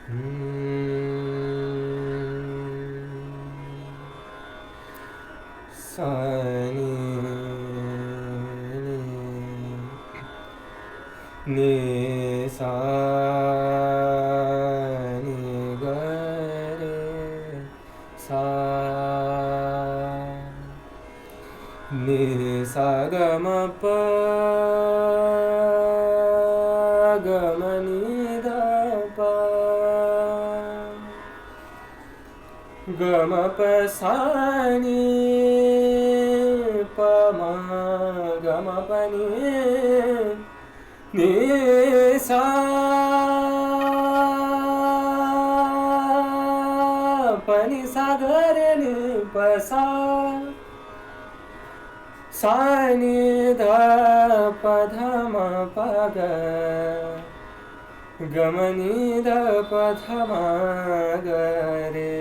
सा नी सा नी ग रे सा नी सा ग म प ग म नि ध प ग म प सा नि प म ग म प नि सा प नि सा ग रे नि प सा नि ध प ध म प ग ग म नि ध प ध म ग रे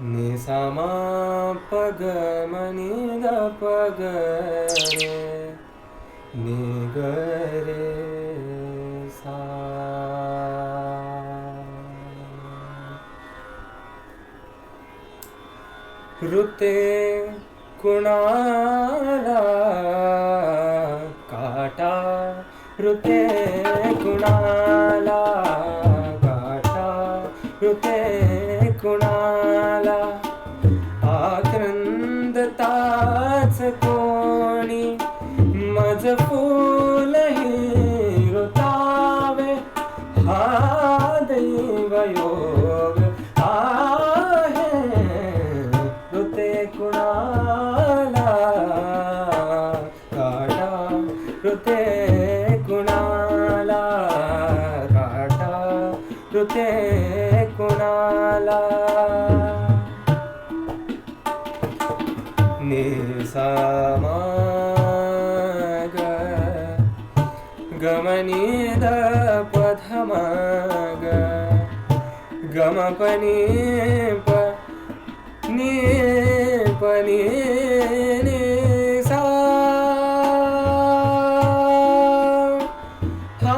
नि सा म प ग म नि ध प ग रे नि ग रे सा. ऋते कुणाला काटा ऋते कुणाला काटा ऋते कुणाला आक्रंदताच कोणी मज फूलही ऋतावे हा दैवयोग आहे ऋते कुणाला काटा ऋते कुणाला काटा ऋते कुणाला नि सा म ग ग म नि ध प ध म ग ग म प नि प नि प नि सा हा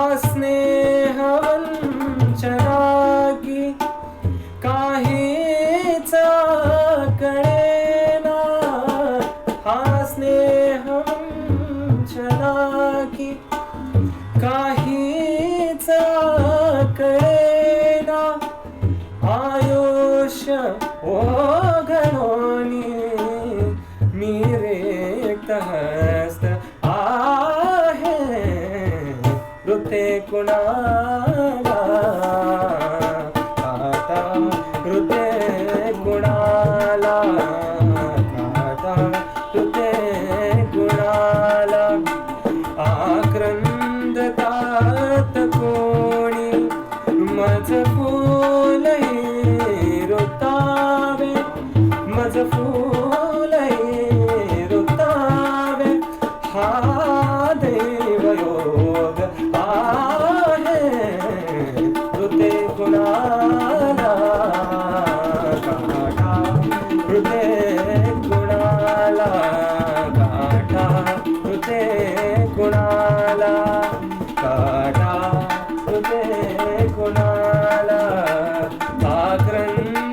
स्नेहवंचनागी काहीच कळेना हा स्नेहवंचनागी काहीच कळेना आयुष्य ओघळोनी मी रिक्त हस्त आहे ऋते कुणाला काटा ऋते कुणाला काटा ऋते कुणाला आक्रंदतात कोणी मज फूलही ऋतावे मज फूलही ऋतावे हा दैवयोग आहे ऋते कुणाला काटा ऋते कुणाला काटा ऋते कुणाला काटा ऋते कुणाला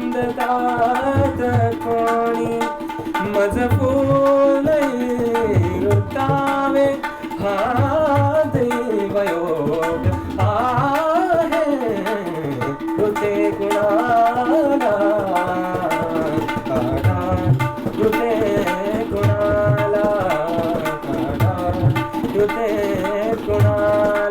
आक्रंदतात कोणी मज फूलही ऋतावे हा दैवयोग आहे ऋते कुणाला काटा ऋते कुणाला काटा ऋते कुणाला